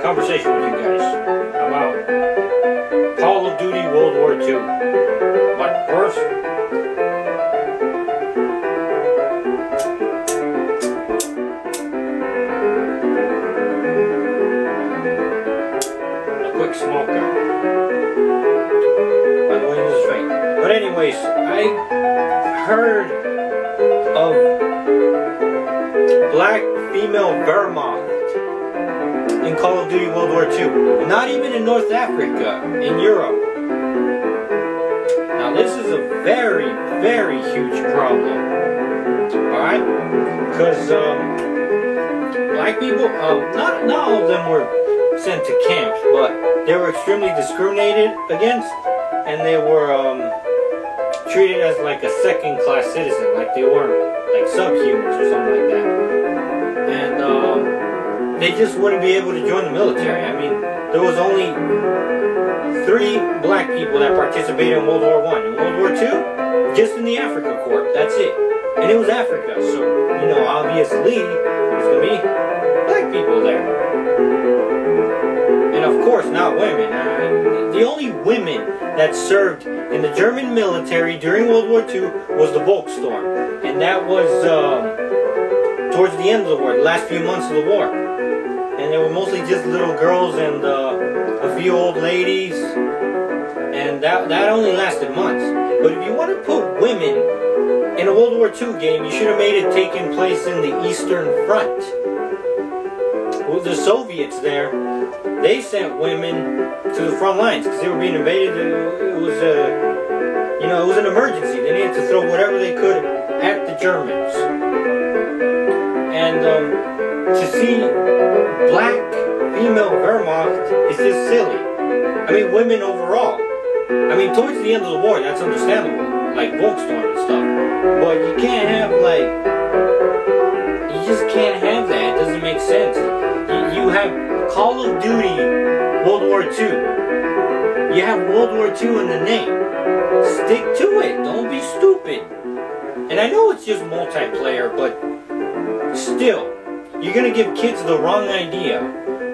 conversation with you guys about Call of Duty World War II. But first, a quick smoker. By the way, this is fake. But anyways, I heard of black female Wehrmacht in Call of Duty World War II. Not even in North Africa, in Europe. Now this is a very, very huge problem. Alright? Because black people, not all of them were sent to camps, but they were extremely discriminated against, and they were treated as like a second-class citizen, like they weren't like subhumans or something like that. And they just wouldn't be able to join the military. I mean, there was only 3 black people that participated in World War I. In World War II, just in the Africa Corps, that's it. And it was Africa, so, you know, obviously, there's going to be black people there. And of course, not women. The only women that served in the German military during World War II was the Volkssturm. And that was towards the end of the war, the last few months of the war. And they were mostly just little girls and a few old ladies. And that only lasted months. But if you want to put women in a World War II game, you should have made it taking place in the Eastern Front. With the Soviets there, they sent women to the front lines because they were being invaded. It was you know, it was an emergency. They needed to throw whatever they could at the Germans. And to see black female Wehrmacht is just silly. I mean, women overall. I mean, towards the end of the war, that's understandable, like Volkssturm and stuff. But you can't have, like, you just can't have that. It doesn't make sense. You have Call of Duty World War II. You have World War II in the name. Stick to it. Don't be stupid. And I know it's just multiplayer, but still, you're going to give kids the wrong idea.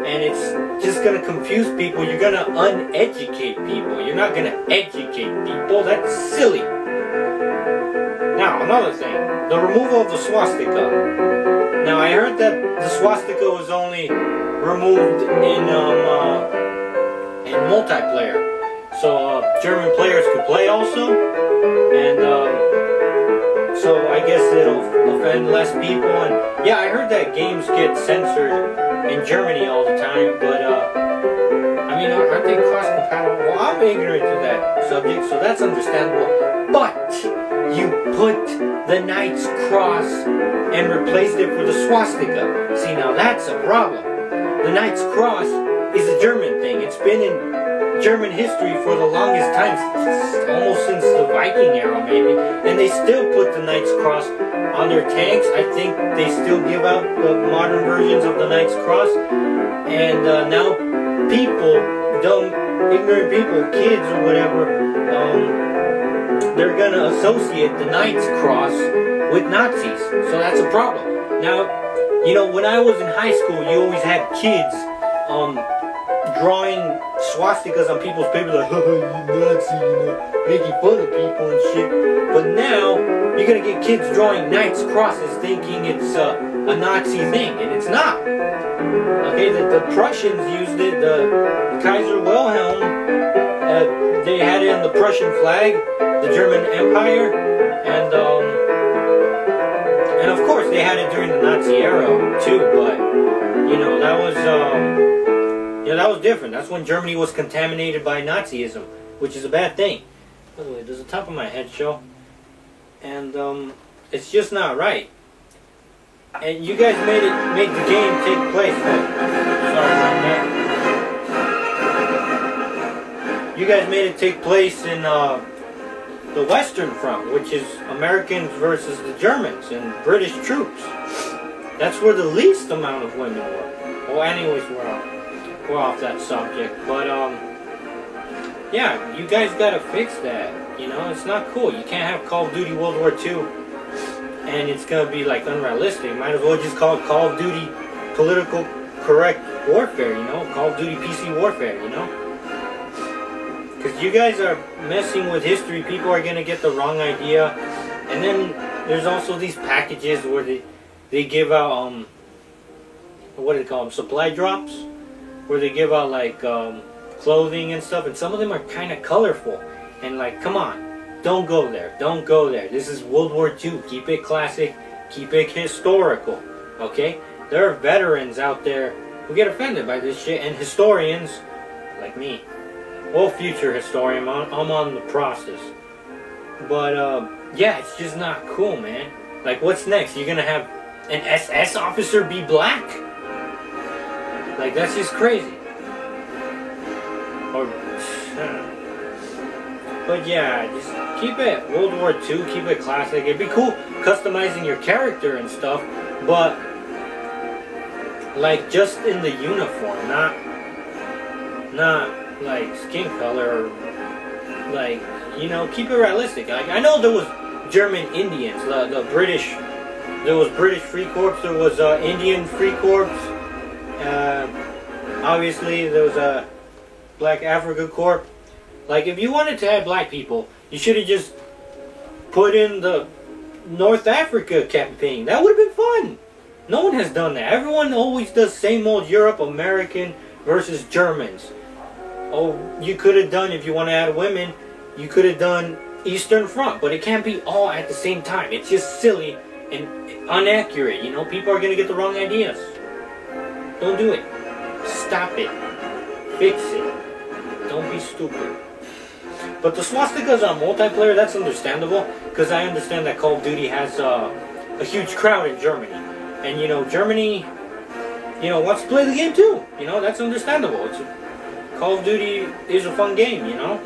And it's just going to confuse people. You're going to uneducate people. You're not going to educate people. That's silly. Now, another thing. The removal of the swastika. Now, I heard that the swastika was only removed in multiplayer. So, German players could play also. And, so I guess it'll offend less people. And, yeah, I heard that games get censored in Germany all the time, but I mean, aren't they cross-compatible? Well, I'm ignorant to that subject, so that's understandable. But you put the Knight's Cross and replaced it for the swastika. See, now that's a problem. The Knight's Cross is a German thing. It's been in German history for the longest time, almost since the Viking era maybe, and they still put the Knight's Cross on their tanks. I think they still give out the modern versions of the Knight's Cross, and now people, dumb, ignorant people, kids or whatever, they're gonna associate the Knight's Cross with Nazis, so that's a problem. Now, you know, when I was in high school, you always had kids drawing swastikas on people's paper, like, oh, you Nazi, you know, making fun of people and shit. But now, you're gonna get kids drawing Knight's Crosses thinking it's a Nazi thing, and it's not. Okay, the Prussians used it, the Kaiser Wilhelm, they had it on the Prussian flag, the German Empire, and of course they had it during the Nazi era too, but, you know, that was, yeah, that was different. That's when Germany was contaminated by Nazism, which is a bad thing. By the way, does the top of my head show? And it's just not right. And you guys made the game take place. Sorry about that. You guys made it take place in the Western Front, which is Americans versus the Germans and British troops. That's where the least amount of women were. Well, anyways, we're off that subject, but yeah, you guys gotta fix that. You know, it's not cool. You can't have Call of Duty World War II and it's gonna be like unrealistic. Might as well just call it Call of Duty Political correct warfare, you know, Call of Duty PC warfare, you know? Because you guys are messing with history, people are going to get the wrong idea. And then there's also these packages where they give out, what do they call them, supply drops? Where they give out like clothing and stuff, and some of them are kind of colorful. And like, come on, don't go there, don't go there. This is World War II, keep it classic, keep it historical, okay? There are veterans out there who get offended by this shit, and historians, like me, well, future historian, I'm on the process. But, yeah, it's just not cool, man. Like, what's next? You're gonna have an SS officer be black? Like, that's just crazy. Or, but yeah, just keep it World War II, keep it classic. It'd be cool customizing your character and stuff, but like just in the uniform, not like skin color, or like, you know, keep it realistic. Like, I know there was German Indians, the British, there was British Free Corps, there was Indian Free Corps, obviously there was a Black Africa Corps. Like, if you wanted to have black people, you should have just put in the North Africa campaign. That would have been fun. No one has done that. Everyone always does same old Europe, American versus Germans. Oh, you could have done, if you want to add women, you could have done Eastern Front, but it can't be all at the same time. It's just silly and inaccurate, you know? People are going to get the wrong ideas. Don't do it. Stop it. Fix it. Don't be stupid. But the swastikas on multiplayer, that's understandable, because I understand that Call of Duty has a huge crowd in Germany. And, you know, Germany, you know, wants to play the game too. You know, that's understandable. Call of Duty is a fun game, you know?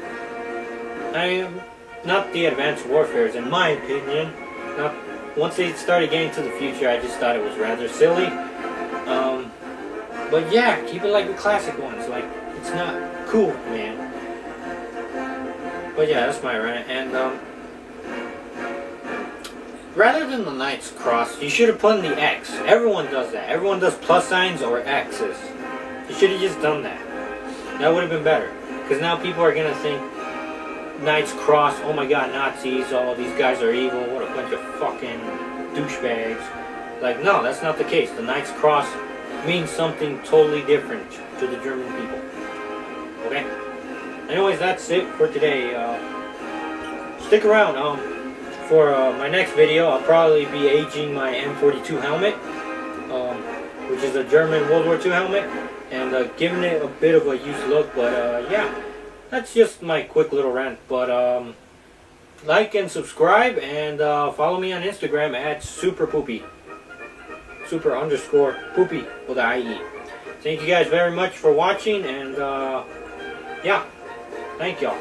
Not the Advanced Warfare, in my opinion. Once they started getting to the future, I just thought it was rather silly. But yeah, keep it like the classic ones. Like, it's not cool, man. But yeah, that's my rant. And rather than the Knight's Cross, you should have put in the X. Everyone does that. Everyone does plus signs or X's. You should have just done that. That would have been better. Because now people are going to think Knight's Cross, oh my god, Nazis, oh, these guys are evil, what a bunch of fucking douchebags. Like, no, that's not the case. The Knight's Cross means something totally different to the German people. Okay? Anyways, that's it for today. Stick around. For my next video, I'll probably be aging my M42 helmet, which is a German World War II helmet, and giving it a bit of a used look. But yeah, that's just my quick little rant. But like and subscribe, and follow me on Instagram at superpoopy. Super_poopy with an IE. Thank you guys very much for watching, and yeah, thank y'all.